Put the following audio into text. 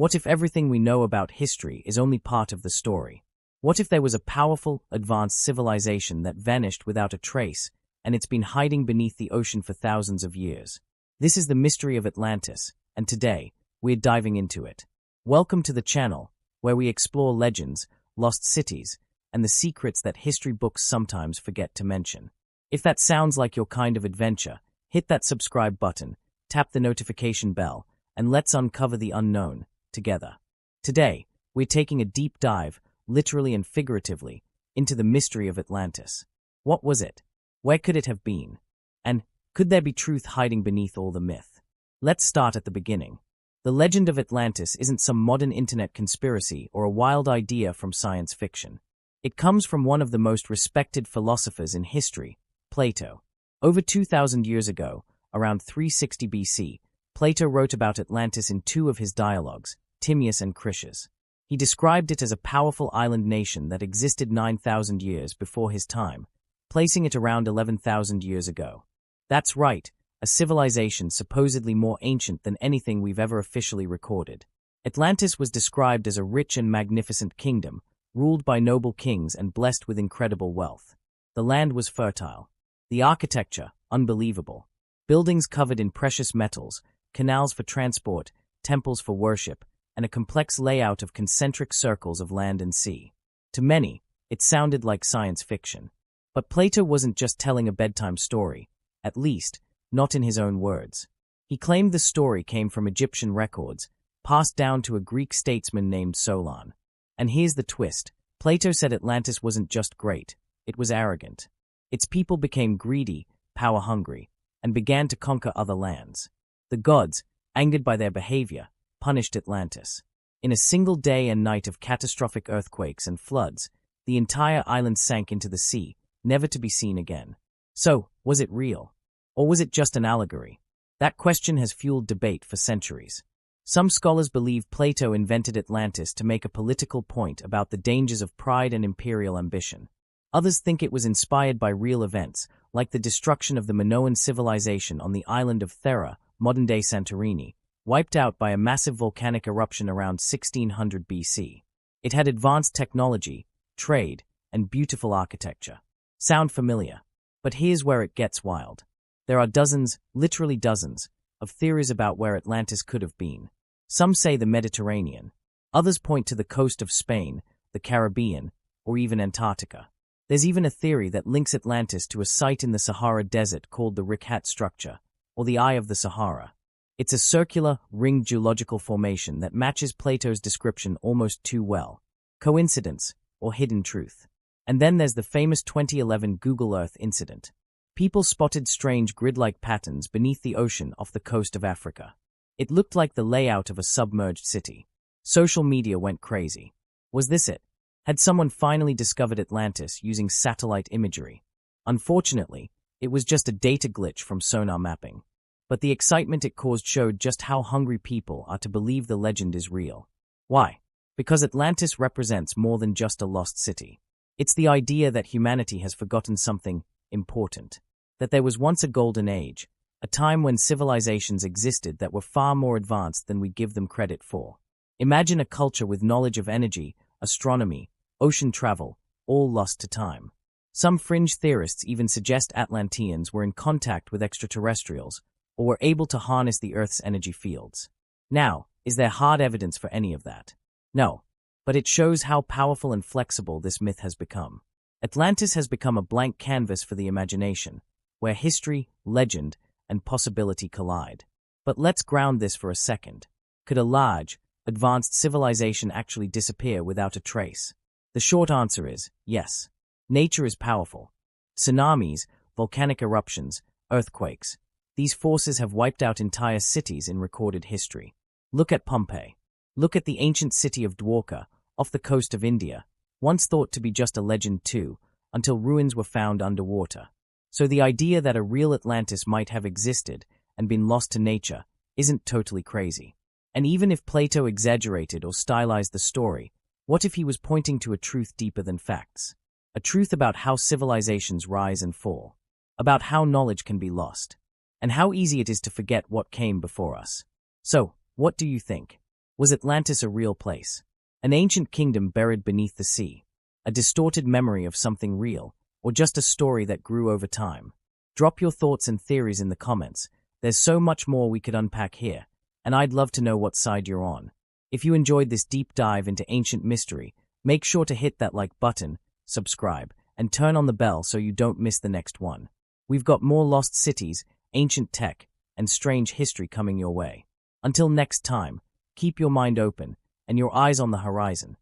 What if everything we know about history is only part of the story? What if there was a powerful, advanced civilization that vanished without a trace, and it's been hiding beneath the ocean for thousands of years? This is the mystery of Atlantis, and today, we're diving into it. Welcome to the channel, where we explore legends, lost cities, and the secrets that history books sometimes forget to mention. If that sounds like your kind of adventure, hit that subscribe button, tap the notification bell, and let's uncover the unknown together. Today, we're taking a deep dive, literally and figuratively, into the mystery of Atlantis. What was it? Where could it have been? And could there be truth hiding beneath all the myth? Let's start at the beginning. The legend of Atlantis isn't some modern internet conspiracy or a wild idea from science fiction. It comes from one of the most respected philosophers in history, Plato. Over 2,000 years ago, around 360 BC, Plato wrote about Atlantis in two of his dialogues, Timaeus and Critias. He described it as a powerful island nation that existed 9,000 years before his time, placing it around 11,000 years ago. That's right, a civilization supposedly more ancient than anything we've ever officially recorded. Atlantis was described as a rich and magnificent kingdom, ruled by noble kings and blessed with incredible wealth. The land was fertile. The architecture, unbelievable. Buildings covered in precious metals, canals for transport, temples for worship, and a complex layout of concentric circles of land and sea. To many, it sounded like science fiction. But Plato wasn't just telling a bedtime story, at least, not in his own words. He claimed the story came from Egyptian records, passed down to a Greek statesman named Solon. And here's the twist. Plato said Atlantis wasn't just great, it was arrogant. Its people became greedy, power-hungry, and began to conquer other lands. The gods, angered by their behavior, punished Atlantis. In a single day and night of catastrophic earthquakes and floods, the entire island sank into the sea, never to be seen again. So, was it real? Or was it just an allegory? That question has fueled debate for centuries. Some scholars believe Plato invented Atlantis to make a political point about the dangers of pride and imperial ambition. Others think it was inspired by real events, like the destruction of the Minoan civilization on the island of Thera, modern-day Santorini, wiped out by a massive volcanic eruption around 1600 BC. It had advanced technology, trade, and beautiful architecture. Sound familiar? But here's where it gets wild. There are dozens, literally dozens, of theories about where Atlantis could have been. Some say the Mediterranean. Others point to the coast of Spain, the Caribbean, or even Antarctica. There's even a theory that links Atlantis to a site in the Sahara Desert called the Rikhat structure, or the Eye of the Sahara. It's a circular, ringed geological formation that matches Plato's description almost too well. Coincidence, or hidden truth? And then there's the famous 2011 Google Earth incident. People spotted strange grid-like patterns beneath the ocean off the coast of Africa. It looked like the layout of a submerged city. Social media went crazy. Was this it? Had someone finally discovered Atlantis using satellite imagery? Unfortunately, it was just a data glitch from sonar mapping. But the excitement it caused showed just how hungry people are to believe the legend is real. Why? Because Atlantis represents more than just a lost city. It's the idea that humanity has forgotten something important. That there was once a golden age, a time when civilizations existed that were far more advanced than we give them credit for. Imagine a culture with knowledge of energy, astronomy, ocean travel, all lost to time. Some fringe theorists even suggest Atlanteans were in contact with extraterrestrials, or were able to harness the Earth's energy fields. Now, is there hard evidence for any of that? No, but it shows how powerful and flexible this myth has become. Atlantis has become a blank canvas for the imagination, where history, legend, and possibility collide. But let's ground this for a second. Could a large, advanced civilization actually disappear without a trace? The short answer is yes. Nature is powerful. Tsunamis, volcanic eruptions, earthquakes. These forces have wiped out entire cities in recorded history. Look at Pompeii. Look at the ancient city of Dwarka, off the coast of India, once thought to be just a legend too, until ruins were found underwater. So the idea that a real Atlantis might have existed and been lost to nature isn't totally crazy. And even if Plato exaggerated or stylized the story, what if he was pointing to a truth deeper than facts? A truth about how civilizations rise and fall, about how knowledge can be lost, and how easy it is to forget what came before us. So, what do you think? Was Atlantis a real place? An ancient kingdom buried beneath the sea? A distorted memory of something real? Or just a story that grew over time? Drop your thoughts and theories in the comments. There's so much more we could unpack here, and I'd love to know what side you're on. If you enjoyed this deep dive into ancient mystery, make sure to hit that like button, subscribe, and turn on the bell so you don't miss the next one. We've got more lost cities, ancient tech, and strange history coming your way. Until next time, keep your mind open and your eyes on the horizon.